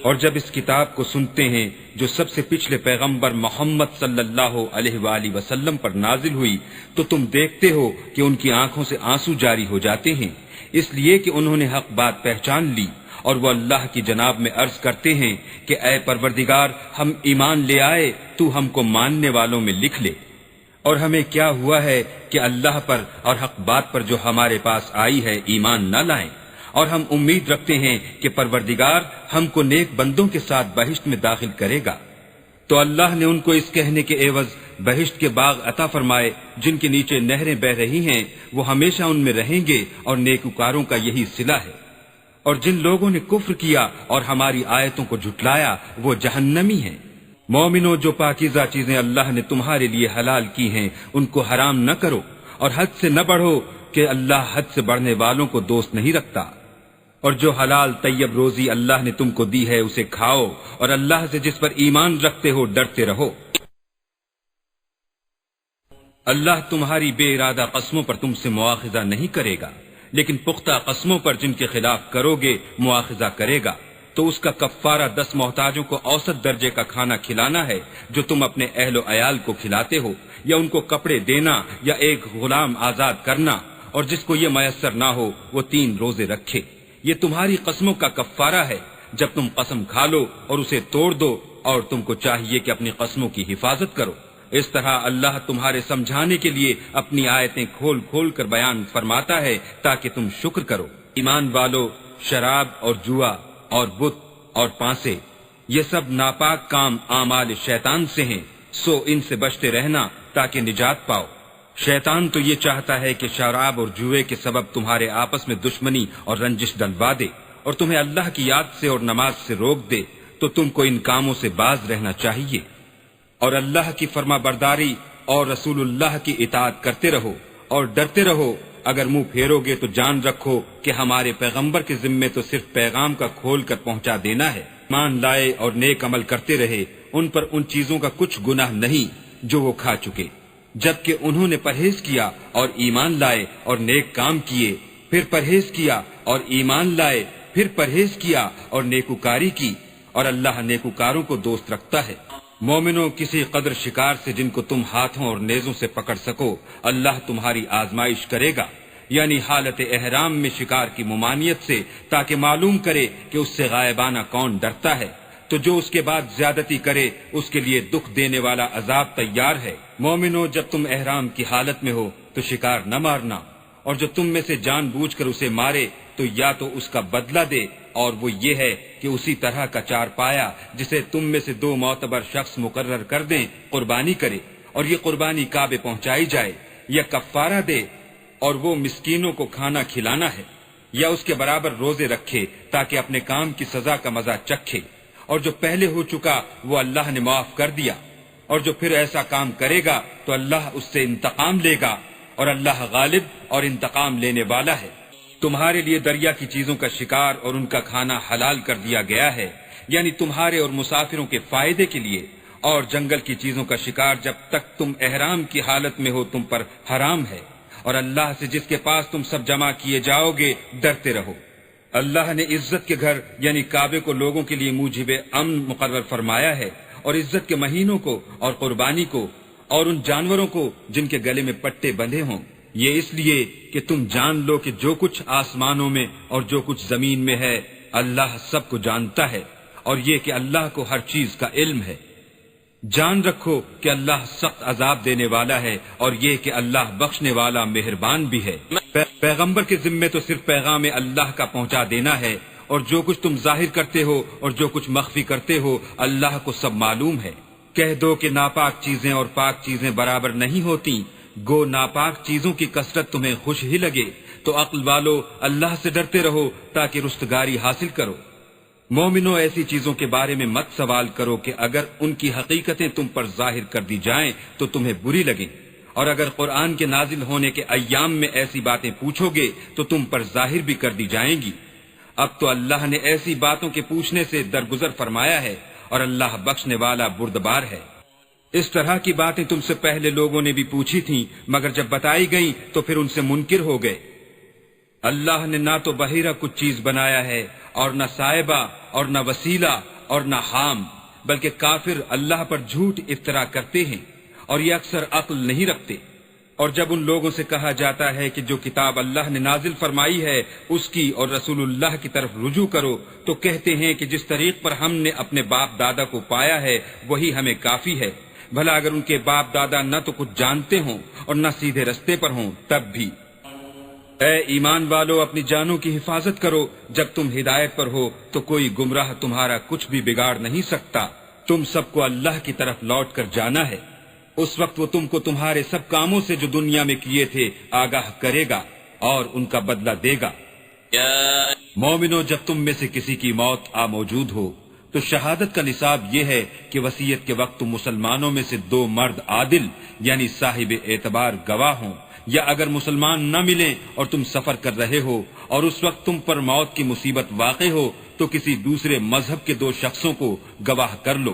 اور جب اس کتاب کو سنتے ہیں جو سب سے پچھلے پیغمبر محمد صلی اللہ علیہ وآلہ وسلم پر نازل ہوئی تو تم دیکھتے ہو کہ ان کی آنکھوں سے آنسو جاری ہو جاتے ہیں، اس لیے کہ انہوں نے حق بات پہچان لی، اور وہ اللہ کی جناب میں عرض کرتے ہیں کہ اے پروردگار، ہم ایمان لے آئے، تو ہم کو ماننے والوں میں لکھ لے۔ اور ہمیں کیا ہوا ہے کہ اللہ پر اور حق بات پر جو ہمارے پاس آئی ہے ایمان نہ لائیں، اور ہم امید رکھتے ہیں کہ پروردگار ہم کو نیک بندوں کے ساتھ بہشت میں داخل کرے گا۔ تو اللہ نے ان کو اس کہنے کے عوض بہشت کے باغ عطا فرمائے جن کے نیچے نہریں بہ رہی ہیں، وہ ہمیشہ ان میں رہیں گے، اور نیکوکاروں کا یہی صلہ ہے۔ اور جن لوگوں نے کفر کیا اور ہماری آیتوں کو جھٹلایا وہ جہنمی ہیں۔ مومنو، جو پاکیزہ چیزیں اللہ نے تمہارے لیے حلال کی ہیں ان کو حرام نہ کرو، اور حد سے نہ بڑھو کہ اللہ حد سے بڑھنے والوں کو دوست نہیں رکھتا۔ اور جو حلال طیب روزی اللہ نے تم کو دی ہے اسے کھاؤ، اور اللہ سے جس پر ایمان رکھتے ہو ڈرتے رہو۔ اللہ تمہاری بے ارادہ قسموں پر تم سے مواخذہ نہیں کرے گا، لیکن پختہ قسموں پر جن کے خلاف کرو گے مواخذہ کرے گا۔ تو اس کا کفارہ 10 محتاجوں کو اوسط درجے کا کھانا کھلانا ہے جو تم اپنے اہل و عیال کو کھلاتے ہو، یا ان کو کپڑے دینا، یا ایک غلام آزاد کرنا، اور جس کو یہ میسر نہ ہو وہ 3 روزے رکھے۔ یہ تمہاری قسموں کا کفارہ ہے جب تم قسم کھا لو اور اسے توڑ دو، اور تم کو چاہیے کہ اپنی قسموں کی حفاظت کرو۔ اس طرح اللہ تمہارے سمجھانے کے لیے اپنی آیتیں کھول کھول کر بیان فرماتا ہے تاکہ تم شکر کرو۔ ایمان والو، شراب اور جوا اور بت اور پانسے، یہ سب ناپاک کام اعمال شیطان سے ہیں، سو ان سے بچتے رہنا تاکہ نجات پاؤ۔ شیطان تو یہ چاہتا ہے کہ شراب اور جوئے کے سبب تمہارے آپس میں دشمنی اور رنجش ڈلوا دے، اور تمہیں اللہ کی یاد سے اور نماز سے روک دے، تو تم کو ان کاموں سے باز رہنا چاہیے، اور اللہ کی فرما برداری اور رسول اللہ کی اطاعت کرتے رہو، اور ڈرتے رہو۔ اگر منہ پھیرو گے تو جان رکھو کہ ہمارے پیغمبر کے ذمے تو صرف پیغام کا کھول کر پہنچا دینا ہے۔ مان لائے اور نیک عمل کرتے رہے، ان پر ان چیزوں کا کچھ گناہ نہیں جو وہ کھا چکے، جبکہ انہوں نے پرہیز کیا اور ایمان لائے اور نیک کام کیے، پھر پرہیز کیا اور ایمان لائے، پھر پرہیز کیا اور نیکوکاری کی، اور اللہ نیکوکاروں کو دوست رکھتا ہے۔ مومنوں، کسی قدر شکار سے جن کو تم ہاتھوں اور نیزوں سے پکڑ سکو اللہ تمہاری آزمائش کرے گا، یعنی حالت احرام میں شکار کی ممانعت سے، تاکہ معلوم کرے کہ اس سے غائبانہ کون ڈرتا ہے۔ تو جو اس کے بعد زیادتی کرے اس کے لیے دکھ دینے والا عذاب تیار ہے۔ مومنو، جب تم احرام کی حالت میں ہو تو شکار نہ مارنا، اور جو تم میں سے جان بوجھ کر اسے مارے تو یا تو اس کا بدلہ دے، اور وہ یہ ہے کہ اسی طرح کا چار پایا جسے تم میں سے 2 معتبر شخص مقرر کر دیں قربانی کرے، اور یہ قربانی کعبے پہنچائی جائے، یا کفارہ دے اور وہ مسکینوں کو کھانا کھلانا ہے، یا اس کے برابر روزے رکھے تاکہ اپنے کام کی سزا کا مزہ چکھے، اور جو پہلے ہو چکا وہ اللہ نے معاف کر دیا، اور جو پھر ایسا کام کرے گا تو اللہ اس سے انتقام لے گا، اور اللہ غالب اور انتقام لینے والا ہے۔ تمہارے لیے دریا کی چیزوں کا شکار اور ان کا کھانا حلال کر دیا گیا ہے، یعنی تمہارے اور مسافروں کے فائدے کے لیے، اور جنگل کی چیزوں کا شکار جب تک تم احرام کی حالت میں ہو تم پر حرام ہے، اور اللہ سے جس کے پاس تم سب جمع کیے جاؤ گے ڈرتے رہو۔ اللہ نے عزت کے گھر یعنی کعبے کو لوگوں کے لیے موجب امن مقرر فرمایا ہے، اور عزت کے مہینوں کو اور قربانی کو اور ان جانوروں کو جن کے گلے میں پٹے بندھے ہوں، یہ اس لیے کہ تم جان لو کہ جو کچھ آسمانوں میں اور جو کچھ زمین میں ہے اللہ سب کو جانتا ہے، اور یہ کہ اللہ کو ہر چیز کا علم ہے۔ جان رکھو کہ اللہ سخت عذاب دینے والا ہے، اور یہ کہ اللہ بخشنے والا مہربان بھی ہے۔ پیغمبر کے ذمے تو صرف پیغام اللہ کا پہنچا دینا ہے، اور جو کچھ تم ظاہر کرتے ہو اور جو کچھ مخفی کرتے ہو اللہ کو سب معلوم ہے۔ کہہ دو کہ ناپاک چیزیں اور پاک چیزیں برابر نہیں ہوتی، گو ناپاک چیزوں کی کثرت تمہیں خوش ہی لگے، تو عقل والو اللہ سے ڈرتے رہو تاکہ رستگاری حاصل کرو۔ مومنو، ایسی چیزوں کے بارے میں مت سوال کرو کہ اگر ان کی حقیقتیں تم پر ظاہر کر دی جائیں تو تمہیں بری لگیں، اور اگر قرآن کے نازل ہونے کے ایام میں ایسی باتیں پوچھو گے تو تم پر ظاہر بھی کر دی جائیں گی۔ اب تو اللہ نے ایسی باتوں کے پوچھنے سے درگزر فرمایا ہے، اور اللہ بخشنے والا بردبار ہے۔ اس طرح کی باتیں تم سے پہلے لوگوں نے بھی پوچھی تھیں، مگر جب بتائی گئیں تو پھر ان سے منکر ہو گئے۔ اللہ نے نہ تو بحیرہ کچھ چیز بنایا ہے، اور نہ صائبہ اور نہ وسیلہ اور نہ حام، بلکہ کافر اللہ پر جھوٹ افترا کرتے ہیں اور یہ اکثر عقل نہیں رکھتے۔ اور جب ان لوگوں سے کہا جاتا ہے کہ جو کتاب اللہ نے نازل فرمائی ہے اس کی اور رسول اللہ کی طرف رجوع کرو، تو کہتے ہیں کہ جس طریق پر ہم نے اپنے باپ دادا کو پایا ہے وہی ہمیں کافی ہے، بھلا اگر ان کے باپ دادا نہ تو کچھ جانتے ہوں اور نہ سیدھے رستے پر ہوں تب بھی۔ اے ایمان والو، اپنی جانوں کی حفاظت کرو، جب تم ہدایت پر ہو تو کوئی گمراہ تمہارا کچھ بھی بگاڑ نہیں سکتا۔ تم سب کو اللہ کی طرف لوٹ کر جانا ہے، اس وقت وہ تم کو تمہارے سب کاموں سے جو دنیا میں کیے تھے آگاہ کرے گا اور ان کا بدلہ دے گا۔ مومنو، جب تم میں سے کسی کی موت آ موجود ہو تو شہادت کا نصاب یہ ہے کہ وصیت کے وقت تم مسلمانوں میں سے 2 مرد عادل یعنی صاحب اعتبار گواہ ہوں، یا اگر مسلمان نہ ملیں اور تم سفر کر رہے ہو اور اس وقت تم پر موت کی مصیبت واقع ہو تو کسی دوسرے مذہب کے 2 شخصوں کو گواہ کر لو۔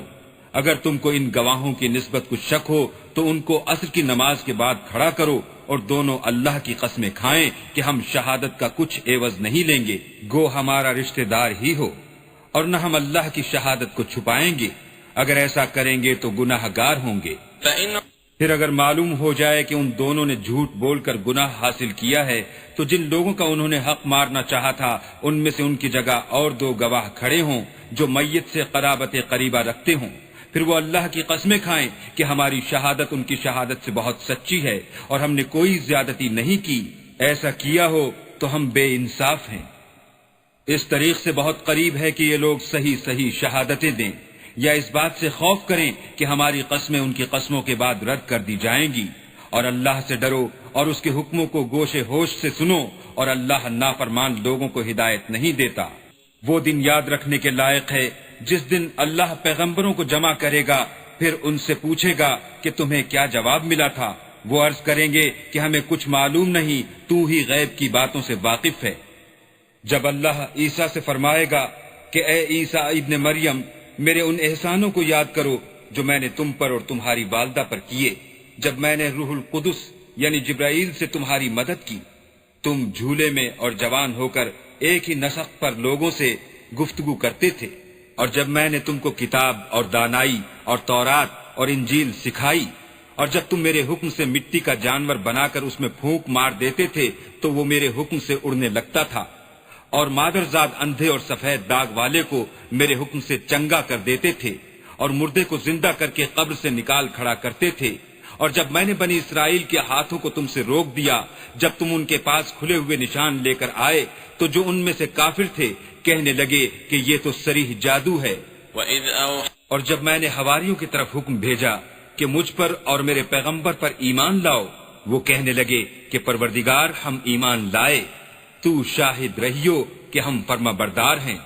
اگر تم کو ان گواہوں کی نسبت کچھ شک ہو تو ان کو عصر کی نماز کے بعد کھڑا کرو اور دونوں اللہ کی قسمیں کھائیں کہ ہم شہادت کا کچھ عوض نہیں لیں گے، گو ہمارا رشتہ دار ہی ہو، اور نہ ہم اللہ کی شہادت کو چھپائیں گے، اگر ایسا کریں گے تو گناہ گار ہوں گے۔ پھر اگر معلوم ہو جائے کہ ان دونوں نے جھوٹ بول کر گناہ حاصل کیا ہے تو جن لوگوں کا انہوں نے حق مارنا چاہا تھا ان میں سے ان کی جگہ اور 2 گواہ کھڑے ہوں جو میت سے قرابت قریبہ رکھتے ہوں، پھر وہ اللہ کی قسمیں کھائیں کہ ہماری شہادت ان کی شہادت سے بہت سچی ہے اور ہم نے کوئی زیادتی نہیں کی، ایسا کیا ہو تو ہم بے انصاف ہیں۔ اس طریق سے بہت قریب ہے کہ یہ لوگ صحیح صحیح شہادتیں دیں، یا اس بات سے خوف کریں کہ ہماری قسمیں ان کی قسموں کے بعد رد کر دی جائیں گی، اور اللہ سے ڈرو اور اس کے حکموں کو گوش ہوش سے سنو، اور اللہ نافرمان لوگوں کو ہدایت نہیں دیتا۔ وہ دن یاد رکھنے کے لائق ہے جس دن اللہ پیغمبروں کو جمع کرے گا، پھر ان سے پوچھے گا کہ تمہیں کیا جواب ملا تھا، وہ عرض کریں گے کہ ہمیں کچھ معلوم نہیں، تو ہی غیب کی باتوں سے واقف ہے۔ جب اللہ عیسیٰ سے فرمائے گا کہ اے عیسیٰ ابن مریم، میرے ان احسانوں کو یاد کرو جو میں نے تم پر اور تمہاری والدہ پر کیے، جب میں نے روح القدس یعنی جبرائیل سے تمہاری مدد کی، تم جھولے میں اور جوان ہو کر ایک ہی نسق پر لوگوں سے گفتگو کرتے تھے، اور جب میں نے تم کو کتاب اور دانائی اور تورات اور انجیل سکھائی، اور جب تم میرے حکم سے مٹی کا جانور بنا کر اس میں پھونک مار دیتے تھے تو وہ میرے حکم سے اڑنے لگتا تھا، اور مادرزاد اندھے اور سفید داغ والے کو میرے حکم سے چنگا کر دیتے تھے، اور مردے کو زندہ کر کے قبر سے نکال کھڑا کرتے تھے، اور جب میں نے بنی اسرائیل کے ہاتھوں کو تم سے روک دیا، جب تم ان کے پاس کھلے ہوئے نشان لے کر آئے تو جو ان میں سے کافر تھے کہنے لگے کہ یہ تو صریح جادو ہے۔ اور جب میں نے حواریوں کی طرف حکم بھیجا کہ مجھ پر اور میرے پیغمبر پر ایمان لاؤ، وہ کہنے لگے کہ پروردگار ہم ایمان لائے، تو شاہد رہیو کہ ہم فرما بردار ہیں۔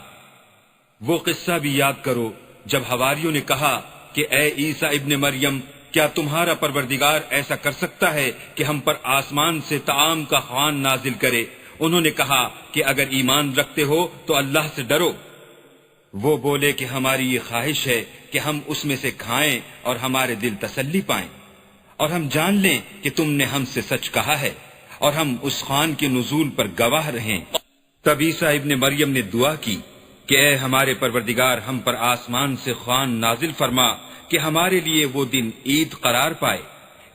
وہ قصہ بھی یاد کرو جب حواریوں نے کہا کہ اے عیسیٰ ابن مریم، کیا تمہارا پروردگار ایسا کر سکتا ہے کہ ہم پر آسمان سے طعام کا خوان نازل کرے؟ انہوں نے کہا کہ اگر ایمان رکھتے ہو تو اللہ سے ڈرو۔ وہ بولے کہ ہماری یہ خواہش ہے کہ ہم اس میں سے کھائیں اور ہمارے دل تسلی پائیں، اور ہم جان لیں کہ تم نے ہم سے سچ کہا ہے، اور ہم اس خوان کے نزول پر گواہ رہیں۔ تب عیسیٰ ابن مریم نے دعا کی کہ اے ہمارے پروردگار، ہم پر آسمان سے خوان نازل فرما کہ ہمارے لیے وہ دن عید قرار پائے،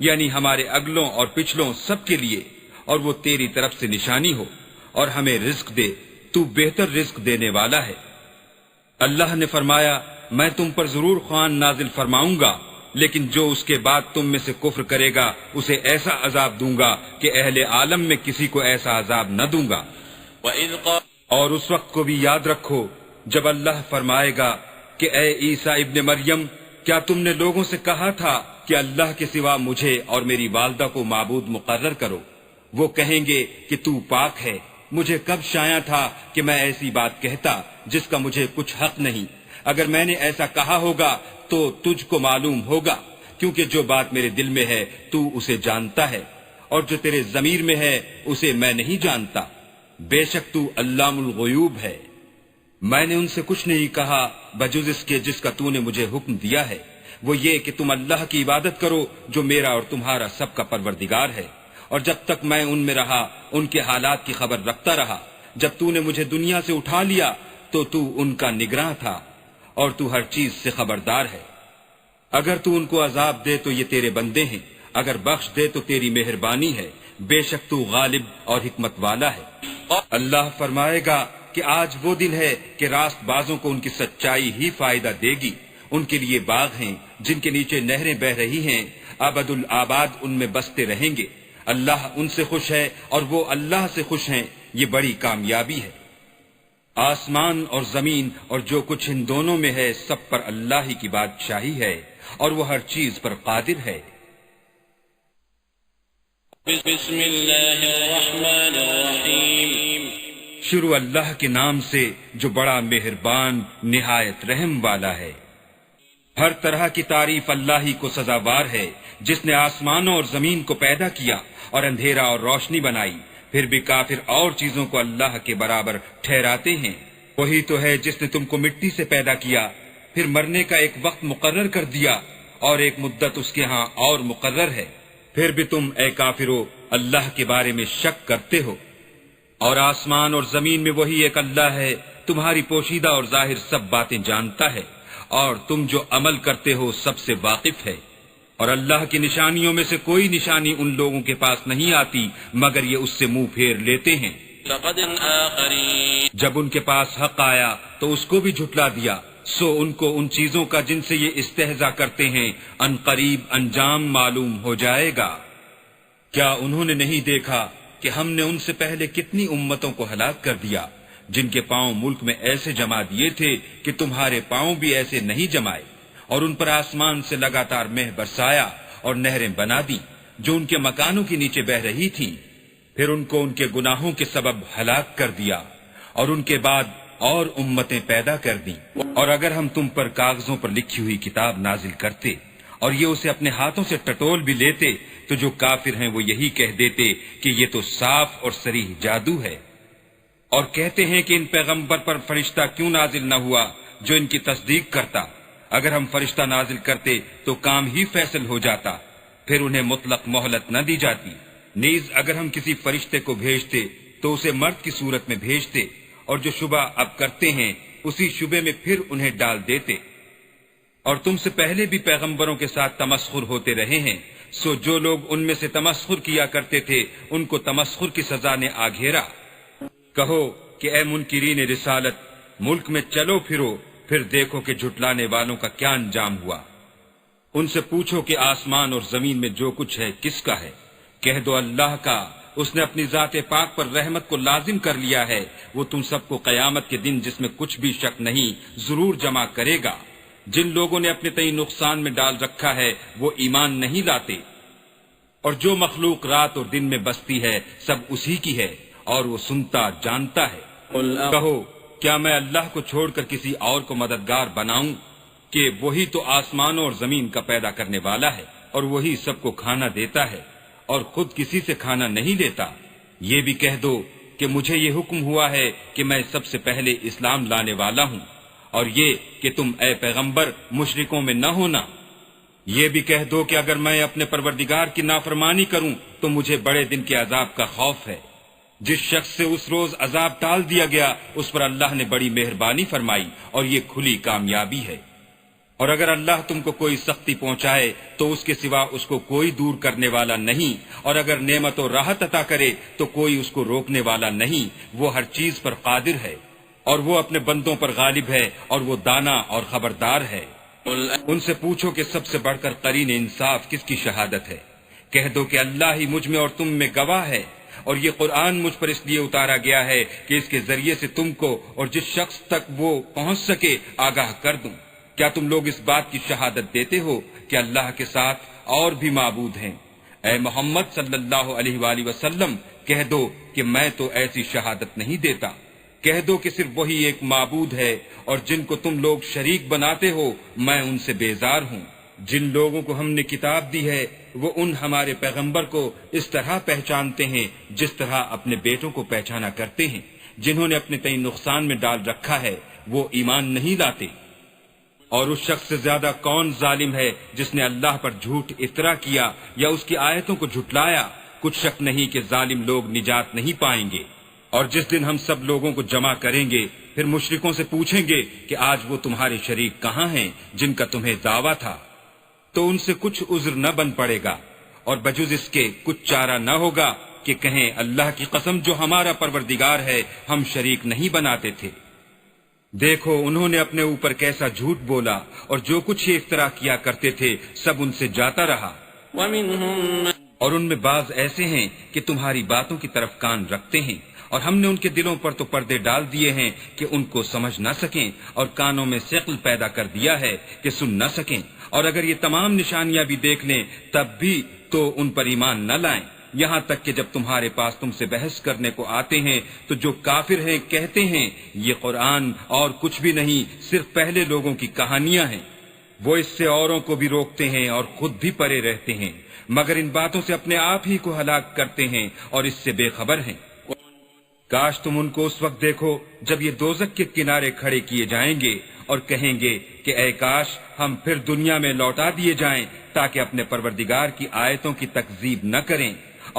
یعنی ہمارے اگلوں اور پچھلوں سب کے لیے، اور وہ تیری طرف سے نشانی ہو، اور ہمیں رزق دے، تو بہتر رزق دینے والا ہے۔ اللہ نے فرمایا میں تم پر ضرور خوان نازل فرماؤں گا، لیکن جو اس کے بعد تم میں سے کفر کرے گا اسے ایسا عذاب دوں گا کہ اہل عالم میں کسی کو ایسا عذاب نہ دوں گا۔ اور اس وقت کو بھی یاد رکھو جب اللہ فرمائے گا کہ اے عیسیٰ ابن مریم، کیا تم نے لوگوں سے کہا تھا کہ اللہ کے سوا مجھے اور میری والدہ کو معبود مقرر کرو؟ وہ کہیں گے کہ تو پاک ہے، مجھے کب شایع تھا کہ میں ایسی بات کہتا جس کا مجھے کچھ حق نہیں، اگر میں نے ایسا کہا ہوگا تو تجھ کو معلوم ہوگا، کیونکہ جو بات میرے دل میں ہے تو اسے جانتا ہے، اور جو تیرے ضمیر میں ہے اسے میں نہیں جانتا، بے شک تو علام الغیوب ہے۔ میں نے ان سے کچھ نہیں کہا بجز اس کے جس کا تو نے مجھے حکم دیا ہے، وہ یہ کہ تم اللہ کی عبادت کرو جو میرا اور تمہارا سب کا پروردگار ہے، اور جب تک میں ان میں رہا ان کے حالات کی خبر رکھتا رہا، جب تو نے مجھے دنیا سے اٹھا لیا تو تو ان کا نگراں تھا، اور تو ہر چیز سے خبردار ہے۔ اگر تو ان کو عذاب دے تو یہ تیرے بندے ہیں، اگر بخش دے تو تیری مہربانی ہے، بے شک تو غالب اور حکمت والا ہے۔ اللہ فرمائے گا کہ آج وہ دن ہے کہ راست بازوں کو ان کی سچائی ہی فائدہ دے گی۔ ان کے لیے باغ ہیں جن کے نیچے نہریں بہ رہی ہیں، ابد الآباد ان میں بستے رہیں گے۔ اللہ ان سے خوش ہے اور وہ اللہ سے خوش ہیں، یہ بڑی کامیابی ہے۔ آسمان اور زمین اور جو کچھ ان دونوں میں ہے سب پر اللہ ہی کی بادشاہی ہے اور وہ ہر چیز پر قادر ہے۔ بسم اللہ الرحمن الرحیم۔ شروع اللہ کے نام سے جو بڑا مہربان نہایت رحم والا ہے۔ ہر طرح کی تعریف اللہ ہی کو سزاوار ہے، جس نے آسمانوں اور زمین کو پیدا کیا اور اندھیرا اور روشنی بنائی، پھر بھی کافر اور چیزوں کو اللہ کے برابر ٹھہراتے ہیں۔ وہی تو ہے جس نے تم کو مٹی سے پیدا کیا، پھر مرنے کا ایک وقت مقرر کر دیا اور ایک مدت اس کے ہاں اور مقرر ہے، پھر بھی تم اے کافرو اللہ کے بارے میں شک کرتے ہو۔ اور آسمان اور زمین میں وہی ایک اللہ ہے، تمہاری پوشیدہ اور ظاہر سب باتیں جانتا ہے، اور تم جو عمل کرتے ہو سب سے واقف ہے۔ اور اللہ کی نشانیوں میں سے کوئی نشانی ان لوگوں کے پاس نہیں آتی مگر یہ اس سے منہ پھیر لیتے ہیں۔ جب ان کے پاس حق آیا تو اس کو بھی جھٹلا دیا، سو ان کو ان چیزوں کا جن سے یہ استہزاء کرتے ہیں ان قریب انجام معلوم ہو جائے گا۔ کیا انہوں نے نہیں دیکھا کہ ہم نے ان سے پہلے کتنی امتوں کو ہلاک کر دیا، جن کے پاؤں ملک میں ایسے جما دیے تھے کہ تمہارے پاؤں بھی ایسے نہیں جمائے، اور ان پر آسمان سے لگاتار مہ برسایا اور نہریں بنا دی جو ان کے مکانوں کے نیچے بہ رہی تھیں، پھر ان کو ان کے گناہوں کے سبب ہلاک کر دیا، اور ان کے بعد اور امتیں پیدا کر دیں۔ اور اگر ہم تم پر کاغذوں پر لکھی ہوئی کتاب نازل کرتے اور یہ اسے اپنے ہاتھوں سے ٹٹول بھی لیتے تو جو کافر ہیں وہ یہی کہہ دیتے کہ یہ تو صاف اور صریح جادو ہے، اور کہتے ہیں کہ ان پیغمبر پر فرشتہ کیوں نازل نہ ہوا جو ان کی تصدیق کرتا۔ اگر ہم فرشتہ نازل کرتے تو کام ہی فیصل ہو جاتا، پھر انہیں مطلق مہلت نہ دی جاتی۔ نیز اگر ہم کسی فرشتے کو بھیجتے تو اسے مرد کی صورت میں بھیجتے، اور جو شبہ اب کرتے ہیں اسی شبے میں پھر انہیں ڈال دیتے۔ اور تم سے پہلے بھی پیغمبروں کے ساتھ تمسخر ہوتے رہے ہیں، سو جو لوگ ان میں سے تمسخر کیا کرتے تھے ان کو تمسخر کی سزا نے آ گھیرا۔ کہو کہ اے منکرین رسالت، ملک میں چلو پھرو، پھر دیکھو کہ جھٹلانے والوں کا کیا انجام ہوا۔ ان سے پوچھو کہ آسمان اور زمین میں جو کچھ ہے کس کا ہے، کہہ دو اللہ کا، اس نے اپنی ذات پاک پر رحمت کو لازم کر لیا ہے، وہ تم سب کو قیامت کے دن جس میں کچھ بھی شک نہیں ضرور جمع کرے گا۔ جن لوگوں نے اپنے تئیں نقصان میں ڈال رکھا ہے وہ ایمان نہیں لاتے، اور جو مخلوق رات اور دن میں بستی ہے سب اسی کی ہے، اور وہ سنتا جانتا ہے۔ کہو کیا میں اللہ کو چھوڑ کر کسی اور کو مددگار بناؤں کہ وہی تو آسمانوں اور زمین کا پیدا کرنے والا ہے، اور وہی سب کو کھانا دیتا ہے اور خود کسی سے کھانا نہیں لیتا۔ یہ بھی کہہ دو کہ مجھے یہ حکم ہوا ہے کہ میں سب سے پہلے اسلام لانے والا ہوں، اور یہ کہ تم اے پیغمبر مشرکوں میں نہ ہونا۔ یہ بھی کہہ دو کہ اگر میں اپنے پروردگار کی نافرمانی کروں تو مجھے بڑے دن کے عذاب کا خوف ہے۔ جس شخص سے اس روز عذاب ٹال دیا گیا اس پر اللہ نے بڑی مہربانی فرمائی، اور یہ کھلی کامیابی ہے۔ اور اگر اللہ تم کو کوئی سختی پہنچائے تو اس کے سوا اس کو کوئی دور کرنے والا نہیں، اور اگر نعمت و راحت عطا کرے تو کوئی اس کو روکنے والا نہیں، وہ ہر چیز پر قادر ہے، اور وہ اپنے بندوں پر غالب ہے، اور وہ دانا اور خبردار ہے۔ ان سے پوچھو کہ سب سے بڑھ کر قرین انصاف کس کی شہادت ہے، کہہ دو کہ اللہ ہی مجھ میں اور تم میں گواہ ہے، اور یہ قرآن مجھ پر اس لیے اتارا گیا ہے کہ اس کے ذریعے سے تم کو اور جس شخص تک وہ پہنچ سکے آگاہ کر دوں۔ کیا تم لوگ اس بات کی شہادت دیتے ہو کہ اللہ کے ساتھ اور بھی معبود ہیں؟ اے محمد صلی اللہ علیہ وآلہ وسلم کہہ دو کہ میں تو ایسی شہادت نہیں دیتا، کہہ دو کہ صرف وہی ایک معبود ہے، اور جن کو تم لوگ شریک بناتے ہو میں ان سے بیزار ہوں۔ جن لوگوں کو ہم نے کتاب دی ہے وہ ان ہمارے پیغمبر کو اس طرح پہچانتے ہیں جس طرح اپنے بیٹوں کو پہچانا کرتے ہیں۔ جنہوں نے اپنے تئیں نقصان میں ڈال رکھا ہے وہ ایمان نہیں لاتے۔ اور اس شخص سے زیادہ کون ظالم ہے جس نے اللہ پر جھوٹ افطرا کیا یا اس کی آیتوں کو جھٹلایا؟ کچھ شک نہیں کہ ظالم لوگ نجات نہیں پائیں گے۔ اور جس دن ہم سب لوگوں کو جمع کریں گے پھر مشرکوں سے پوچھیں گے کہ آج وہ تمہارے شریک کہاں ہیں جن کا تمہیں دعویٰ تھا، تو ان سے کچھ عذر نہ بن پڑے گا اور بجز اس کے کچھ چارہ نہ ہوگا کہ کہیں اللہ کی قسم جو ہمارا پروردگار ہے ہم شریک نہیں بناتے تھے۔ دیکھو انہوں نے اپنے اوپر کیسا جھوٹ بولا اور جو کچھ یہ افترا کیا کرتے تھے سب ان سے جاتا رہا۔ اور ان میں بعض ایسے ہیں کہ تمہاری باتوں کی طرف کان رکھتے ہیں اور ہم نے ان کے دلوں پر تو پردے ڈال دیے ہیں کہ ان کو سمجھ نہ سکیں، اور کانوں میں ثقل پیدا کر دیا ہے کہ سن نہ سکیں، اور اگر یہ تمام نشانیاں بھی دیکھ لیں تب بھی تو ان پر ایمان نہ لائیں، یہاں تک کہ جب تمہارے پاس تم سے بحث کرنے کو آتے ہیں تو جو کافر ہیں کہتے ہیں یہ قرآن اور کچھ بھی نہیں، صرف پہلے لوگوں کی کہانیاں ہیں۔ وہ اس سے اوروں کو بھی روکتے ہیں اور خود بھی پرے رہتے ہیں، مگر ان باتوں سے اپنے آپ ہی کو ہلاک کرتے ہیں اور اس سے بے خبر ہیں۔ کاش تم ان کو اس وقت دیکھو جب یہ دوزخ کے کنارے کھڑے کیے جائیں گے اور کہیں گے کہ اے کاش ہم پھر دنیا میں لوٹا دیے جائیں تاکہ اپنے پروردگار کی آیتوں کی تکذیب نہ کریں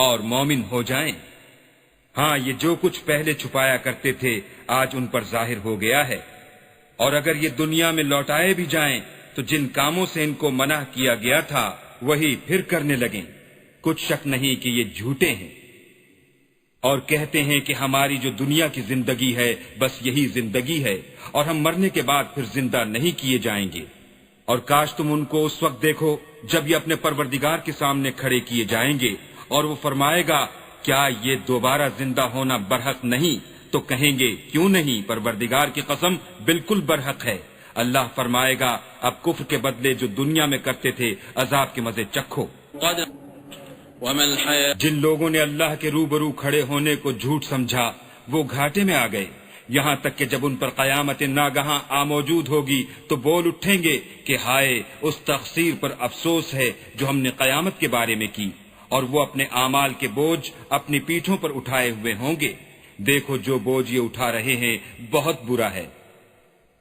اور مومن ہو جائیں۔ ہاں یہ جو کچھ پہلے چھپایا کرتے تھے آج ان پر ظاہر ہو گیا ہے، اور اگر یہ دنیا میں لوٹائے بھی جائیں تو جن کاموں سے ان کو منع کیا گیا تھا وہی پھر کرنے لگیں، کچھ شک نہیں کہ یہ جھوٹے ہیں۔ اور کہتے ہیں کہ ہماری جو دنیا کی زندگی ہے بس یہی زندگی ہے اور ہم مرنے کے بعد پھر زندہ نہیں کیے جائیں گے۔ اور کاش تم ان کو اس وقت دیکھو جب یہ اپنے پروردگار کے سامنے کھڑے کیے جائیں گے اور وہ فرمائے گا کیا یہ دوبارہ زندہ ہونا برحق نہیں، تو کہیں گے کیوں نہیں، پروردگار کی قسم بالکل برحق ہے۔ اللہ فرمائے گا اب کفر کے بدلے جو دنیا میں کرتے تھے عذاب کے مزے چکھو۔ جن لوگوں نے اللہ کے روبرو کھڑے ہونے کو جھوٹ سمجھا وہ گھاٹے میں آ گئے، یہاں تک کہ جب ان پر قیامت ناگہاں آ موجود ہوگی تو بول اٹھیں گے کہ ہائے اس تقصیر پر افسوس ہے جو ہم نے قیامت کے بارے میں کی، اور وہ اپنے اعمال کے بوجھ اپنی پیٹھوں پر اٹھائے ہوئے ہوں گے۔ دیکھو جو بوجھ یہ اٹھا رہے ہیں بہت برا ہے،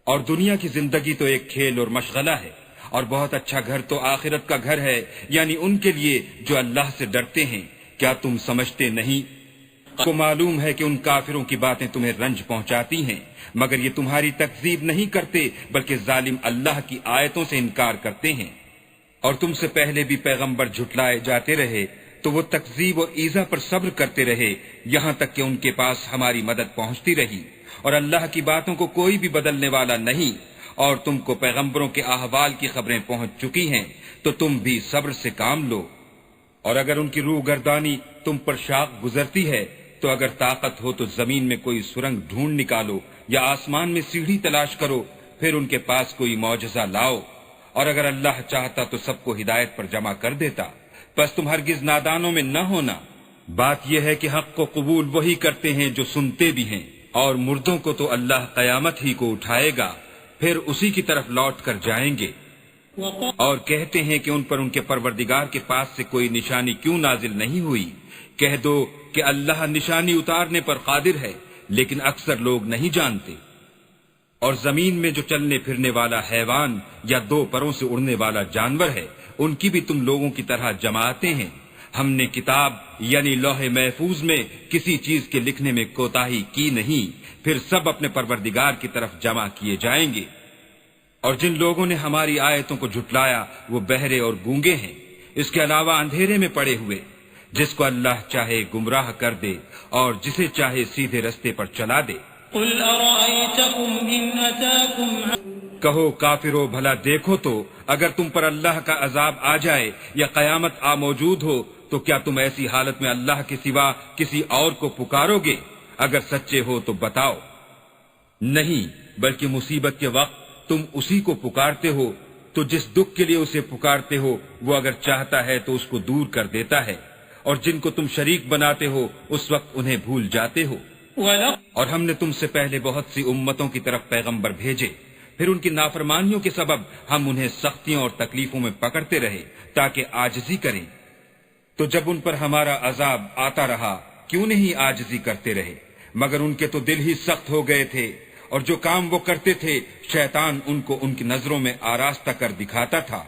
اور دنیا کی زندگی تو ایک کھیل اور مشغلہ ہے، اور بہت اچھا گھر تو آخرت کا گھر ہے، یعنی ان کے لیے جو اللہ سے ڈرتے ہیں۔ کیا تم سمجھتے نہیں؟ کو معلوم ہے کہ ان کافروں کی باتیں تمہیں رنج پہنچاتی ہیں، مگر یہ تمہاری تکذیب نہیں کرتے بلکہ ظالم اللہ کی آیتوں سے انکار کرتے ہیں۔ اور تم سے پہلے بھی پیغمبر جھٹلائے جاتے رہے تو وہ تکذیب اور ایذا پر صبر کرتے رہے، یہاں تک کہ ان کے پاس ہماری مدد پہنچتی رہی، اور اللہ کی باتوں کو کوئی بھی بدلنے والا نہیں، اور تم کو پیغمبروں کے احوال کی خبریں پہنچ چکی ہیں تو تم بھی صبر سے کام لو۔ اور اگر ان کی روح گردانی تم پر شاق گزرتی ہے تو اگر طاقت ہو تو زمین میں کوئی سرنگ ڈھونڈ نکالو یا آسمان میں سیڑھی تلاش کرو، پھر ان کے پاس کوئی معجزہ لاؤ، اور اگر اللہ چاہتا تو سب کو ہدایت پر جمع کر دیتا، پس تم ہرگز نادانوں میں نہ ہونا۔ بات یہ ہے کہ حق کو قبول وہی کرتے ہیں جو سنتے بھی ہیں، اور مردوں کو تو اللہ قیامت ہی کو اٹھائے گا، پھر اسی کی طرف لوٹ کر جائیں گے۔ اور کہتے ہیں کہ ان پر ان کے پروردگار کے پاس سے کوئی نشانی کیوں نازل نہیں ہوئی؟ کہہ دو کہ اللہ نشانی اتارنے پر قادر ہے، لیکن اکثر لوگ نہیں جانتے۔ اور زمین میں جو چلنے پھرنے والا حیوان یا دو پروں سے اڑنے والا جانور ہے ان کی بھی تم لوگوں کی طرح جماعتیں ہیں۔ ہم نے کتاب یعنی لوح محفوظ میں کسی چیز کے لکھنے میں کوتاہی کی نہیں، پھر سب اپنے پروردگار کی طرف جمع کیے جائیں گے۔ اور جن لوگوں نے ہماری آیتوں کو جھٹلایا وہ بہرے اور گونگے ہیں، اس کے علاوہ اندھیرے میں پڑے ہوئے، جس کو اللہ چاہے گمراہ کر دے اور جسے چاہے سیدھے رستے پر چلا دے۔ قل ارأيتكم ان اتاكم کہو کافرو بھلا دیکھو تو اگر تم پر اللہ کا عذاب آ جائے یا قیامت آ موجود ہو تو کیا تم ایسی حالت میں اللہ کے سوا کسی اور کو پکارو گے؟ اگر سچے ہو تو بتاؤ۔ نہیں، بلکہ مصیبت کے وقت تم اسی کو پکارتے ہو تو جس دکھ کے لیے اسے پکارتے ہو وہ اگر چاہتا ہے تو اس کو دور کر دیتا ہے، اور جن کو تم شریک بناتے ہو اس وقت انہیں بھول جاتے ہو۔ اور ہم نے تم سے پہلے بہت سی امتوں کی طرف پیغمبر بھیجے، پھر ان کی نافرمانیوں کے سبب ہم انہیں سختیوں اور تکلیفوں میں پکڑتے رہے تاکہ عاجزی کریں۔ تو جب ان پر ہمارا عذاب آتا رہا کیوں نہیں عاجزی کرتے رہے؟ مگر ان کے تو دل ہی سخت ہو گئے تھے، اور جو کام وہ کرتے تھے شیطان ان کو ان کی نظروں میں آراستہ کر دکھاتا تھا۔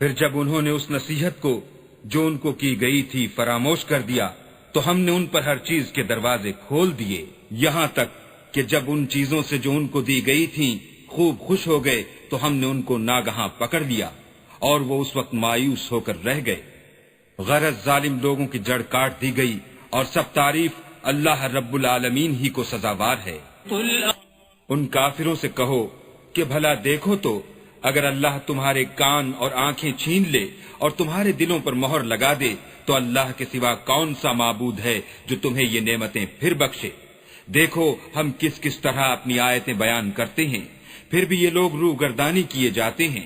پھر جب انہوں نے اس نصیحت کو جو ان کو کی گئی تھی فراموش کر دیا تو ہم نے ان پر ہر چیز کے دروازے کھول دیے، یہاں تک کہ جب ان چیزوں سے جو ان کو دی گئی تھیں خوب خوش ہو گئے تو ہم نے ان کو ناگہاں پکڑ لیا اور وہ اس وقت مایوس ہو کر رہ گئے۔ غرض ظالم لوگوں کی جڑ کاٹ دی گئی اور سب تعریف اللہ رب العالمین ہی کو سزاوار ہے۔ ان کافروں سے کہو کہ بھلا دیکھو تو اگر اللہ تمہارے کان اور آنکھیں چھین لے اور تمہارے دلوں پر مہر لگا دے تو اللہ کے سوا کون سا معبود ہے جو تمہیں یہ نعمتیں پھر بخشے؟ دیکھو ہم کس کس طرح اپنی آیتیں بیان کرتے ہیں، پھر بھی یہ لوگ روگردانی کیے جاتے ہیں۔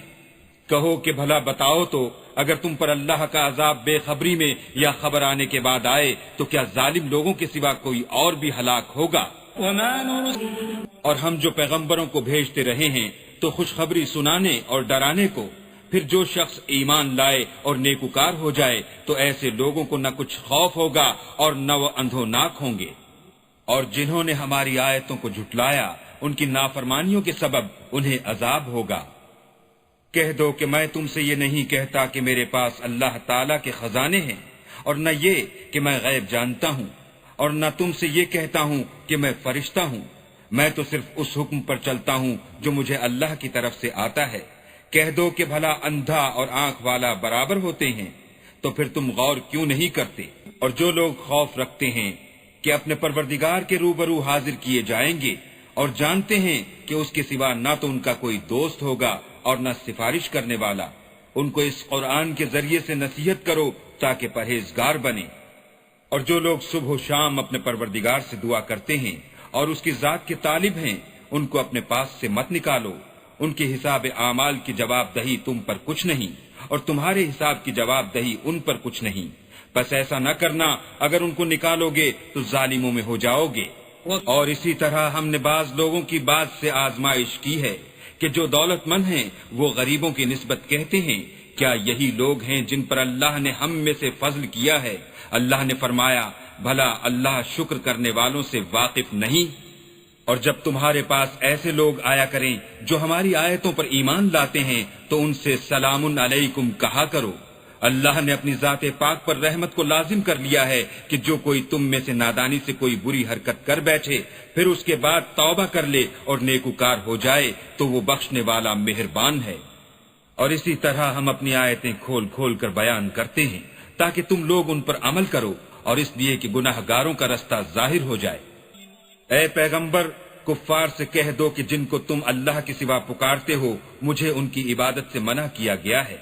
کہو کہ بھلا بتاؤ تو اگر تم پر اللہ کا عذاب بے خبری میں یا خبر آنے کے بعد آئے تو کیا ظالم لوگوں کے سوا کوئی اور بھی ہلاک ہوگا؟ اور ہم جو پیغمبروں کو بھیجتے رہے ہیں تو خوشخبری سنانے اور ڈرانے کو، پھر جو شخص ایمان لائے اور نیکوکار ہو جائے تو ایسے لوگوں کو نہ کچھ خوف ہوگا اور نہ وہ اندھوناک ہوں گے، اور جنہوں نے ہماری آیتوں کو جھٹلایا ان کی نافرمانیوں کے سبب انہیں عذاب ہوگا۔ کہہ دو کہ میں تم سے یہ نہیں کہتا کہ میرے پاس اللہ تعالیٰ کے خزانے ہیں، اور نہ یہ کہ میں غیب جانتا ہوں، اور نہ تم سے یہ کہتا ہوں کہ میں فرشتہ ہوں، میں تو صرف اس حکم پر چلتا ہوں جو مجھے اللہ کی طرف سے آتا ہے۔ کہہ دو کہ بھلا اندھا اور آنکھ والا برابر ہوتے ہیں، تو پھر تم غور کیوں نہیں کرتے؟ اور جو لوگ خوف رکھتے ہیں کہ اپنے پروردگار کے روبرو حاضر کیے جائیں گے اور جانتے ہیں کہ اس کے سوا نہ تو ان کا کوئی دوست ہوگا اور نہ سفارش کرنے والا، ان کو اس قرآن کے ذریعے سے نصیحت کرو تاکہ پرہیزگار بنے۔ اور جو لوگ صبح و شام اپنے پروردگار سے دعا کرتے ہیں اور اس کی ذات کے طالب ہیں، ان کو اپنے پاس سے مت نکالو، ان کے حساب اعمال کی جواب دہی تم پر کچھ نہیں اور تمہارے حساب کی جواب دہی ان پر کچھ نہیں، بس ایسا نہ کرنا، اگر ان کو نکالو گے تو ظالموں میں ہو جاؤ گے۔ اور اسی طرح ہم نے بعض لوگوں کی بات سے آزمائش کی ہے کہ جو دولت مند ہیں وہ غریبوں کی نسبت کہتے ہیں کیا یہی لوگ ہیں جن پر اللہ نے ہم میں سے فضل کیا ہے؟ اللہ نے فرمایا بھلا اللہ شکر کرنے والوں سے واقف نہیں؟ اور جب تمہارے پاس ایسے لوگ آیا کریں جو ہماری آیتوں پر ایمان لاتے ہیں تو ان سے سلام علیکم کہا کرو۔ اللہ نے اپنی ذات پاک پر رحمت کو لازم کر لیا ہے کہ جو کوئی تم میں سے نادانی سے کوئی بری حرکت کر بیٹھے پھر اس کے بعد توبہ کر لے اور نیکوکار ہو جائے تو وہ بخشنے والا مہربان ہے۔ اور اسی طرح ہم اپنی آیتیں کھول کھول کر بیان کرتے ہیں تاکہ تم لوگ ان پر عمل کرو اور اس لیے کہ گناہ گاروں کا رستہ ظاہر ہو جائے۔ اے پیغمبر، کفار سے کہہ دو کہ جن کو تم اللہ کے سوا پکارتے ہو مجھے ان کی عبادت سے منع کیا گیا ہے۔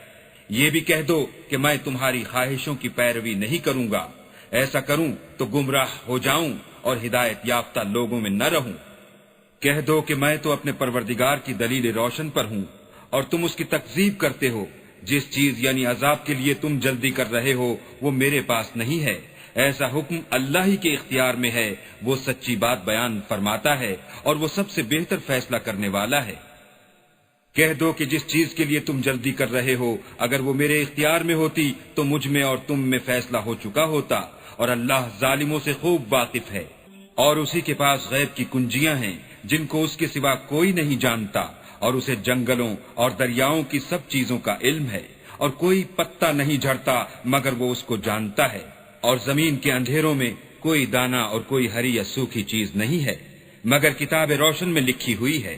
یہ بھی کہہ دو کہ میں تمہاری خواہشوں کی پیروی نہیں کروں گا، ایسا کروں تو گمراہ ہو جاؤں اور ہدایت یافتہ لوگوں میں نہ رہوں۔ کہہ دو کہ میں تو اپنے پروردگار کی دلیل روشن پر ہوں اور تم اس کی تکذیب کرتے ہو، جس چیز یعنی عذاب کے لیے تم جلدی کر رہے ہو وہ میرے پاس نہیں ہے، ایسا حکم اللہ ہی کے اختیار میں ہے، وہ سچی بات بیان فرماتا ہے اور وہ سب سے بہتر فیصلہ کرنے والا ہے۔ کہہ دو کہ جس چیز کے لیے تم جلدی کر رہے ہو اگر وہ میرے اختیار میں ہوتی تو مجھ میں اور تم میں فیصلہ ہو چکا ہوتا، اور اللہ ظالموں سے خوب واقف ہے۔ اور اسی کے پاس غیب کی کنجیاں ہیں جن کو اس کے سوا کوئی نہیں جانتا، اور اسے جنگلوں اور دریاؤں کی سب چیزوں کا علم ہے، اور کوئی پتا نہیں جھڑتا مگر وہ اس کو جانتا ہے، اور زمین کے اندھیروں میں کوئی دانہ اور کوئی ہری یا سوکھی چیز نہیں ہے مگر کتاب روشن میں لکھی ہوئی ہے۔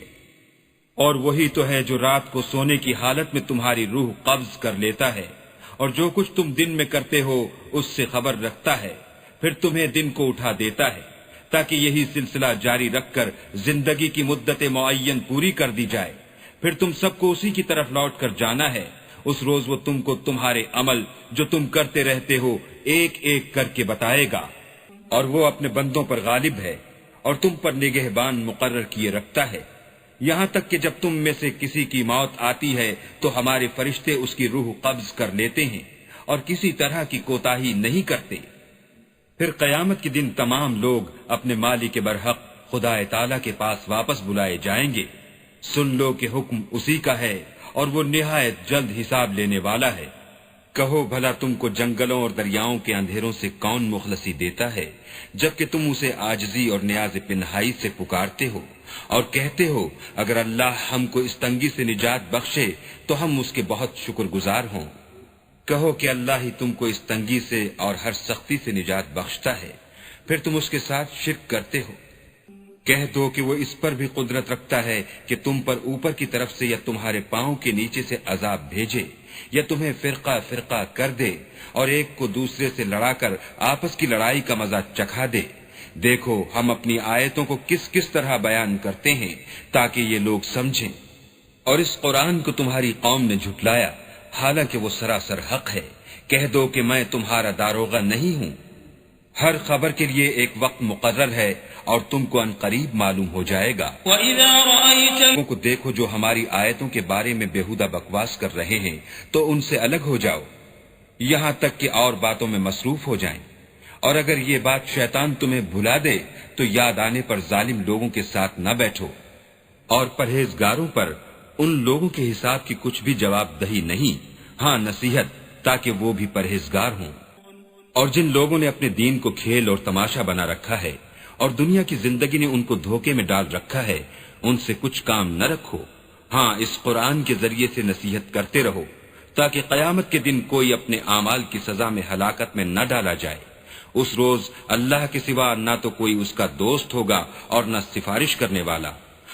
اور وہی تو ہے جو رات کو سونے کی حالت میں تمہاری روح قبض کر لیتا ہے، اور جو کچھ تم دن میں کرتے ہو اس سے خبر رکھتا ہے، پھر تمہیں دن کو اٹھا دیتا ہے تاکہ یہی سلسلہ جاری رکھ کر زندگی کی مدت معین پوری کر دی جائے، پھر تم سب کو اسی کی طرف لوٹ کر جانا ہے۔ اس روز وہ تم کو تمہارے عمل جو تم کرتے رہتے ہو ایک ایک کر کے بتائے گا، اور وہ اپنے بندوں پر غالب ہے اور تم پر نگہبان مقرر کیے رکھتا ہے، یہاں تک کہ جب تم میں سے کسی کی موت آتی ہے تو ہمارے فرشتے اس کی روح قبض کر لیتے ہیں اور کسی طرح کی کوتاہی نہیں کرتے۔ پھر قیامت کے دن تمام لوگ اپنے مالک برحق خدا تعالیٰ کے پاس واپس بلائے جائیں گے۔ سن لو کہ حکم اسی کا ہے اور وہ نہایت جلد حساب لینے والا ہے۔ کہو بھلا تم کو جنگلوں اور دریاؤں کے اندھیروں سے کون مخلصی دیتا ہے جبکہ تم اسے عاجزی اور نیاز پنہائی سے پکارتے ہو اور کہتے ہو اگر اللہ ہم کو اس تنگی سے نجات بخشے تو ہم اس کے بہت شکر گزار ہوں۔ کہو کہ اللہ ہی تم کو اس تنگی سے اور ہر سختی سے نجات بخشتا ہے، پھر تم اس کے ساتھ شرک کرتے ہو۔ کہہ دو کہ وہ اس پر بھی قدرت رکھتا ہے کہ تم پر اوپر کی طرف سے یا تمہارے پاؤں کے نیچے سے عذاب بھیجے، یا تمہیں فرقہ فرقہ کر دے اور ایک کو دوسرے سے لڑا کر آپس کی لڑائی کا مزہ چکھا دے۔ دیکھو ہم اپنی آیتوں کو کس کس طرح بیان کرتے ہیں تاکہ یہ لوگ سمجھیں۔ اور اس قرآن کو تمہاری قوم نے جھٹلایا، حالانکہ وہ سراسر حق ہے۔ کہہ دو کہ میں تمہارا داروغہ نہیں ہوں۔ ہر خبر کے لیے ایک وقت مقرر ہے اور تم کو ان قریب معلوم ہو جائے گا۔ وَإِذَا رَأَيْتَ لوگوں کو دیکھو جو ہماری آیتوں کے بارے میں بےہودہ بکواس کر رہے ہیں تو ان سے الگ ہو جاؤ، یہاں تک کہ اور باتوں میں مصروف ہو جائیں۔ اور اگر یہ بات شیطان تمہیں بھلا دے تو یاد آنے پر ظالم لوگوں کے ساتھ نہ بیٹھو، اور پرہیزگاروں پر ان لوگوں کے حساب کی کچھ بھی جواب دہی نہیں، ہاں نصیحت، تاکہ وہ بھی پرہیزگار ہوں۔ اور جن لوگوں نے اپنے دین کو کھیل اور تماشا بنا رکھا ہے اور دنیا کی زندگی نے ان کو دھوکے میں ڈال رکھا ہے، ان سے کچھ کام نہ رکھو، ہاں اس قرآن کے ذریعے سے نصیحت کرتے رہو تاکہ قیامت کے دن کوئی اپنے اعمال کی سزا میں ہلاکت میں نہ ڈالا جائے۔ اس روز اللہ کے سوا نہ تو کوئی اس کا دوست ہوگا اور نہ سفارش کرنے والا،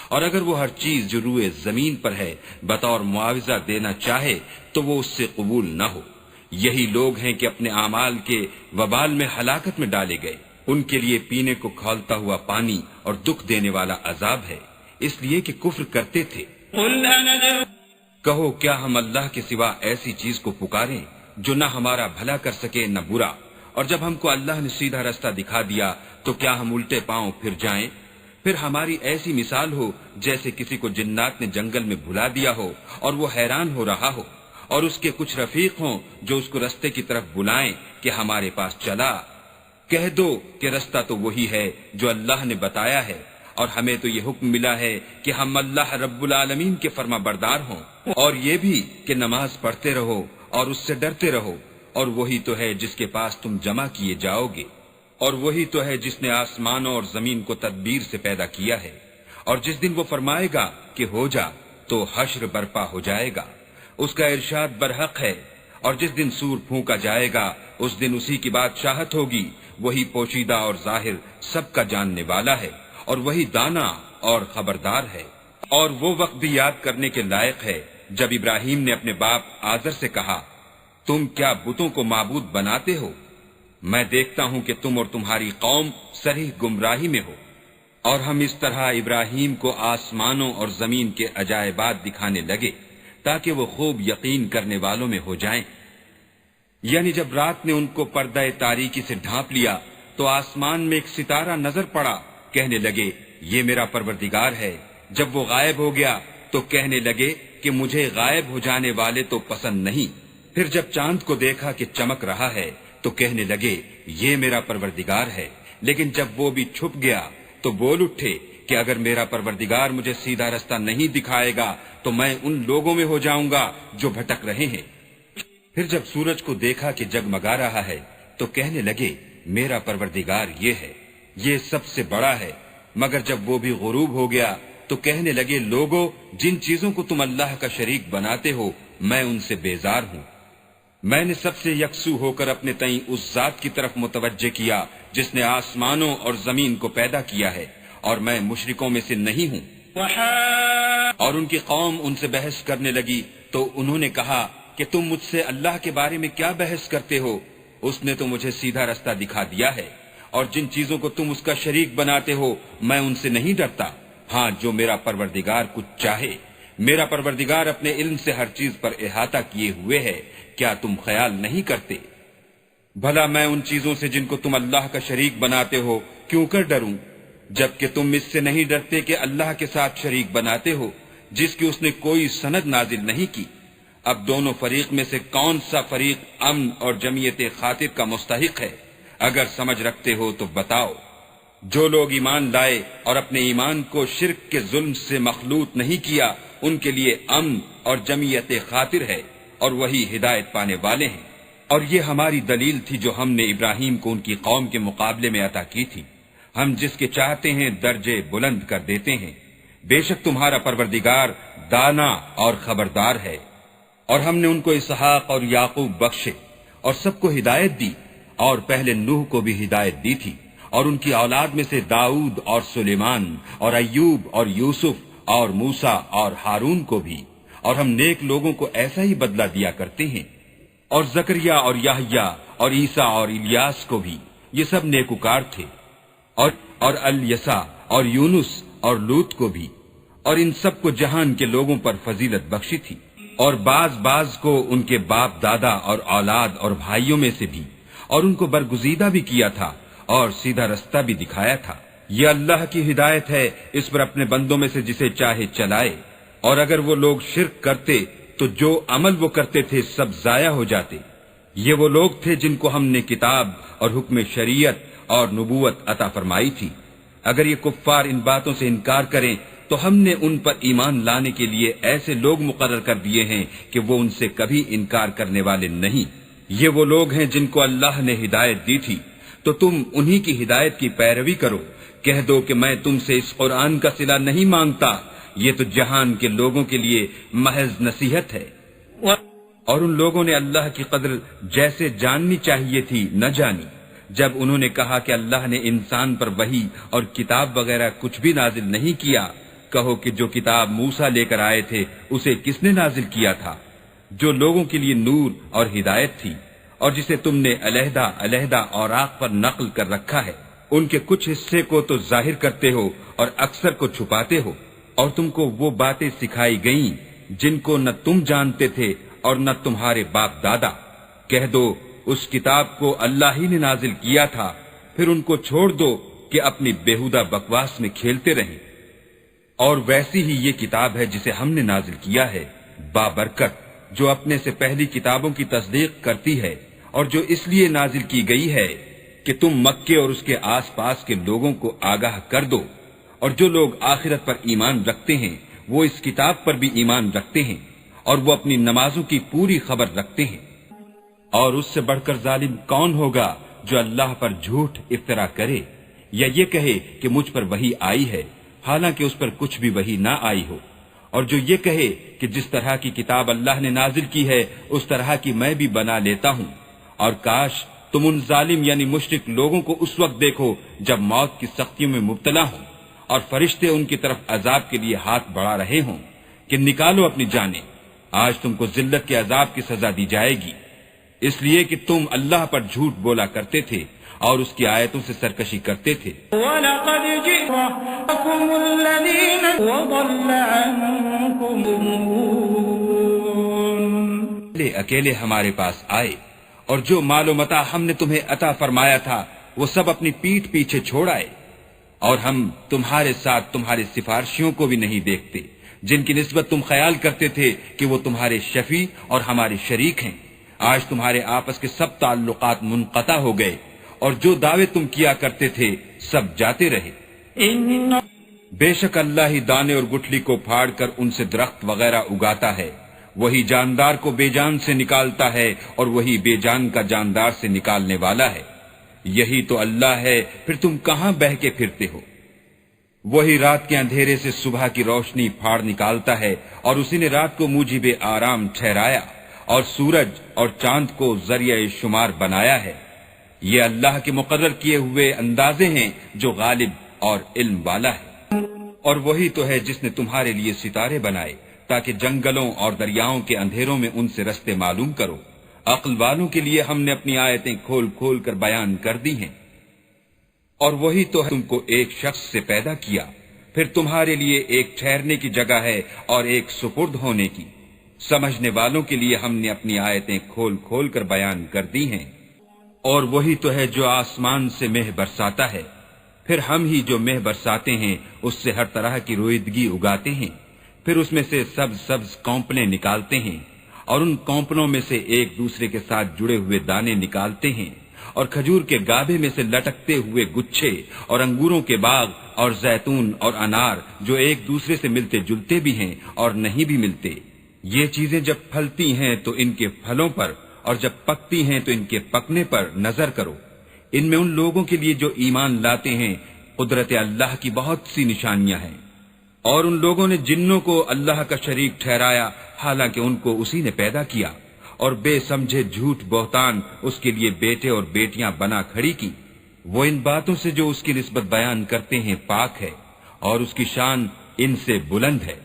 اور اگر وہ ہر چیز جو روئے زمین پر ہے بطور معاوضہ دینا چاہے تو وہ اس سے قبول نہ ہو۔ یہی لوگ ہیں کہ اپنے اعمال کے وبال میں ہلاکت میں ڈالے گئے، ان کے لیے پینے کو کھولتا ہوا پانی اور دکھ دینے والا عذاب ہے، اس لیے کہ کفر کرتے تھے۔ قُلْ أَنَدْعُو کہو کیا ہم اللہ کے سوا ایسی چیز کو پکاریں جو نہ ہمارا بھلا کر سکے نہ برا، اور جب ہم کو اللہ نے سیدھا رستہ دکھا دیا تو کیا ہم الٹے پاؤں پھر جائیں؟ پھر ہماری ایسی مثال ہو جیسے کسی کو جنات نے جنگل میں بھلا دیا ہو اور وہ حیران ہو رہا ہو، اور اس کے کچھ رفیق ہوں جو اس کو رستے کی طرف بلائیں کہ ہمارے پاس چلا۔ کہہ دو کہ رستہ تو وہی ہے جو اللہ نے بتایا ہے، اور ہمیں تو یہ حکم ملا ہے کہ ہم اللہ رب العالمین کے فرما بردار ہوں، اور یہ بھی کہ نماز پڑھتے رہو اور اس سے ڈرتے رہو، اور وہی تو ہے جس کے پاس تم جمع کیے جاؤ گے، اور وہی تو ہے جس نے آسمانوں اور زمین کو تدبیر سے پیدا کیا ہے، اور جس دن وہ فرمائے گا کہ ہو جا تو حشر برپا ہو جائے گا، اس کا ارشاد برحق ہے۔ اور جس دن سور پھونکا جائے گا اس دن اسی کی بادشاہت ہوگی، وہی پوشیدہ اور ظاہر سب کا جاننے والا ہے، اور وہی دانا اور خبردار ہے۔ اور وہ وقت بھی یاد کرنے کے لائق ہے جب ابراہیم نے اپنے باپ آزر سے کہا، تم کیا بتوں کو معبود بناتے ہو؟ میں دیکھتا ہوں کہ تم اور تمہاری قوم صریح گمراہی میں ہو۔ اور ہم اس طرح ابراہیم کو آسمانوں اور زمین کے عجائبات دکھانے لگے تاکہ وہ خوب یقین کرنے والوں میں ہو جائیں۔ یعنی جب رات نے ان کو پردہ تاریکی سے ڈھانپ لیا تو آسمان میں ایک ستارہ نظر پڑا، کہنے لگے یہ میرا پروردگار ہے۔ جب وہ غائب ہو گیا تو کہنے لگے کہ مجھے غائب ہو جانے والے تو پسند نہیں۔ پھر جب چاند کو دیکھا کہ چمک رہا ہے تو کہنے لگے یہ میرا پروردگار ہے۔ لیکن جب وہ بھی چھپ گیا تو بول اٹھے کہ اگر میرا پروردگار مجھے سیدھا رستہ نہیں دکھائے گا تو میں ان لوگوں میں ہو جاؤں گا جو بھٹک رہے ہیں۔ پھر جب سورج کو دیکھا کہ جگمگا رہا ہے تو کہنے لگے میرا پروردگار یہ ہے، یہ سب سے بڑا ہے۔ مگر جب وہ بھی غروب ہو گیا تو کہنے لگے لوگو، جن چیزوں کو تم اللہ کا شریک بناتے ہو میں ان سے بیزار ہوں۔ میں نے سب سے یکسو ہو کر اپنے تئیں اس ذات کی طرف متوجہ کیا جس نے آسمانوں اور زمین کو پیدا کیا ہے، اور میں مشرکوں میں سے نہیں ہوں۔ اور ان کی قوم ان سے بحث کرنے لگی تو انہوں نے کہا کہ تم مجھ سے اللہ کے بارے میں کیا بحث کرتے ہو؟ اس نے تو مجھے سیدھا رستہ دکھا دیا ہے، اور جن چیزوں کو تم اس کا شریک بناتے ہو میں ان سے نہیں ڈرتا، ہاں جو میرا پروردگار کچھ چاہے۔ میرا پروردگار اپنے علم سے ہر چیز پر احاطہ کیے ہوئے ہے، کیا تم خیال نہیں کرتے؟ بھلا میں ان چیزوں سے جن کو تم اللہ کا شریک بناتے ہو کیوں کر ڈروں، جبکہ تم اس سے نہیں ڈرتے کہ اللہ کے ساتھ شریک بناتے ہو جس کی اس نے کوئی سند نازل نہیں کی۔ اب دونوں فریق میں سے کون سا فریق امن اور جمعیت خاطر کا مستحق ہے؟ اگر سمجھ رکھتے ہو تو بتاؤ۔ جو لوگ ایمان لائے اور اپنے ایمان کو شرک کے ظلم سے مخلوط نہیں کیا ان کے لیے امن اور جمعیت خاطر ہے، اور وہی ہدایت پانے والے ہیں۔ اور یہ ہماری دلیل تھی جو ہم نے ابراہیم کو ان کی قوم کے مقابلے میں عطا کی تھی، ہم جس کے چاہتے ہیں درجے بلند کر دیتے ہیں۔ بے شک تمہارا پروردگار دانا اور خبردار ہے۔ اور ہم نے ان کو اسحاق اور یعقوب بخشے اور سب کو ہدایت دی، اور پہلے نوح کو بھی ہدایت دی تھی، اور ان کی اولاد میں سے داؤد اور سلیمان اور ایوب اور یوسف اور موسیٰ اور ہارون کو بھی، اور ہم نیک لوگوں کو ایسا ہی بدلہ دیا کرتے ہیں، اور زکریا اور یحییٰ اور عیسیٰ اور الیاس کو بھی، یہ سب نیکوکار تھے، اور الیسع اور یونس اور لوط کو بھی، اور ان سب کو جہان کے لوگوں پر فضیلت بخشی تھی، اور بعض کو ان کے باپ دادا اور اولاد اور بھائیوں میں سے بھی، اور ان کو برگزیدہ بھی کیا تھا اور سیدھا رستہ بھی دکھایا تھا۔ یہ اللہ کی ہدایت ہے، اس پر اپنے بندوں میں سے جسے چاہے چلائے، اور اگر وہ لوگ شرک کرتے تو جو عمل وہ کرتے تھے سب ضائع ہو جاتے۔ یہ وہ لوگ تھے جن کو ہم نے کتاب اور حکم شریعت اور نبوت عطا فرمائی تھی۔ اگر یہ کفار ان باتوں سے انکار کریں تو ہم نے ان پر ایمان لانے کے لیے ایسے لوگ مقرر کر دیے ہیں کہ وہ ان سے کبھی انکار کرنے والے نہیں۔ یہ وہ لوگ ہیں جن کو اللہ نے ہدایت دی تھی، تو تم انہی کی ہدایت کی پیروی کرو۔ کہہ دو کہ میں تم سے اس قرآن کا صلہ نہیں مانگتا، یہ تو جہان کے لوگوں کے لیے محض نصیحت ہے۔ اور ان لوگوں نے اللہ کی قدر جیسے جاننی چاہیے تھی نہ جانی، جب انہوں نے کہا کہ اللہ نے انسان پر وحی اور کتاب وغیرہ کچھ بھی نازل نہیں کیا۔ کہو کہ جو کتاب موسیٰ لے کر آئے تھے اسے کس نے نازل کیا تھا؟ جو لوگوں کے لیے نور اور ہدایت تھی، اور جسے تم نے علیحدہ علیحدہ اوراق پر نقل کر رکھا ہے۔ ان کے کچھ حصے کو تو ظاہر کرتے ہو اور اکثر کو چھپاتے ہو، اور تم کو وہ باتیں سکھائی گئیں جن کو نہ تم جانتے تھے اور نہ تمہارے باپ دادا۔ کہہ دو اس کتاب کو اللہ ہی نے نازل کیا تھا، پھر ان کو چھوڑ دو کہ اپنی بیہودہ بکواس میں کھیلتے رہیں۔ اور ویسی ہی یہ کتاب ہے جسے ہم نے نازل کیا ہے، بابرکت، جو اپنے سے پہلی کتابوں کی تصدیق کرتی ہے، اور جو اس لیے نازل کی گئی ہے کہ تم مکے اور اس کے آس پاس کے لوگوں کو آگاہ کر دو، اور جو لوگ آخرت پر ایمان رکھتے ہیں وہ اس کتاب پر بھی ایمان رکھتے ہیں، اور وہ اپنی نمازوں کی پوری خبر رکھتے ہیں۔ اور اس سے بڑھ کر ظالم کون ہوگا جو اللہ پر جھوٹ افطرا کرے، یا یہ کہے کہ مجھ پر وحی آئی ہے حالانکہ اس پر کچھ بھی وحی نہ آئی ہو، اور جو یہ کہے کہ جس طرح کی کتاب اللہ نے نازل کی ہے اس طرح کی میں بھی بنا لیتا ہوں۔ اور کاش تم ان ظالم یعنی مشرک لوگوں کو اس وقت دیکھو جب موت کی سختیوں میں مبتلا ہوں، اور فرشتے ان کی طرف عذاب کے لیے ہاتھ بڑھا رہے ہوں کہ نکالو اپنی جانیں، آج تم کو ذلت کے عذاب کی سزا دی جائے گی، اس لیے کہ تم اللہ پر جھوٹ بولا کرتے تھے اور اس کی آیتوں سے سرکشی کرتے تھے۔ وَلَقَدْ جِئْتُمْ الَّذِينَ وَضَلَّ عَنكُمْ اکیلے ہمارے پاس آئے، اور جو مال و متاع ہم نے تمہیں عطا فرمایا تھا وہ سب اپنی پیٹھ پیچھے چھوڑ آئے، اور ہم تمہارے ساتھ تمہارے سفارشیوں کو بھی نہیں دیکھتے جن کی نسبت تم خیال کرتے تھے کہ وہ تمہارے شفیع اور ہمارے شریک ہیں۔ آج تمہارے آپس کے سب تعلقات منقطع ہو گئے، اور جو دعوے تم کیا کرتے تھے سب جاتے رہے۔ بے شک اللہ ہی دانے اور گٹھلی کو پھاڑ کر ان سے درخت وغیرہ اگاتا ہے، وہی جاندار کو بے جان سے نکالتا ہے اور وہی بے جان کا جاندار سے نکالنے والا ہے۔ یہی تو اللہ ہے، پھر تم کہاں بہہ کے پھرتے ہو؟ وہی رات کے اندھیرے سے صبح کی روشنی پھاڑ نکالتا ہے، اور اسی نے رات کو موجب آرام ٹھہرایا اور سورج اور چاند کو ذریعہ شمار بنایا ہے۔ یہ اللہ کے مقرر کیے ہوئے اندازے ہیں جو غالب اور علم والا ہے۔ اور وہی تو ہے جس نے تمہارے لیے ستارے بنائے تاکہ جنگلوں اور دریاؤں کے اندھیروں میں ان سے رستے معلوم کرو۔ عقل والوں کے لیے ہم نے اپنی آیتیں کھول کھول کر بیان کر دی ہیں۔ اور وہی تو ہے تم کو ایک شخص سے پیدا کیا، پھر تمہارے لیے ایک ٹھہرنے کی جگہ ہے اور ایک سپرد ہونے کی۔ سمجھنے والوں کے لیے ہم نے اپنی آیتیں کھول کھول کر بیان کر دی ہیں۔ اور وہی تو ہے جو آسمان سے مہ برساتا ہے، پھر ہم ہی جو مہ برساتے ہیں اس سے ہر طرح کی رویدگی اگاتے ہیں، پھر اس میں سے سبز سبز کونپلیں نکالتے ہیں، اور ان کونپلوں میں سے ایک دوسرے کے ساتھ جڑے ہوئے دانے نکالتے ہیں، اور کھجور کے گابے میں سے لٹکتے ہوئے گچھے، اور انگوروں کے باغ اور زیتون اور انار جو ایک دوسرے سے ملتے جلتے بھی ہیں اور نہیں بھی ملتے۔ یہ چیزیں جب پھلتی ہیں تو ان کے پھلوں پر، اور جب پکتی ہیں تو ان کے پکنے پر نظر کرو۔ ان میں ان لوگوں کے لیے جو ایمان لاتے ہیں قدرت اللہ کی بہت سی نشانیاں ہیں۔ اور ان لوگوں نے جنوں کو اللہ کا شریک ٹھہرایا حالانکہ ان کو اسی نے پیدا کیا، اور بے سمجھے جھوٹ بہتان اس کے لیے بیٹے اور بیٹیاں بنا کھڑی کی۔ وہ ان باتوں سے جو اس کی نسبت بیان کرتے ہیں پاک ہے، اور اس کی شان ان سے بلند ہے۔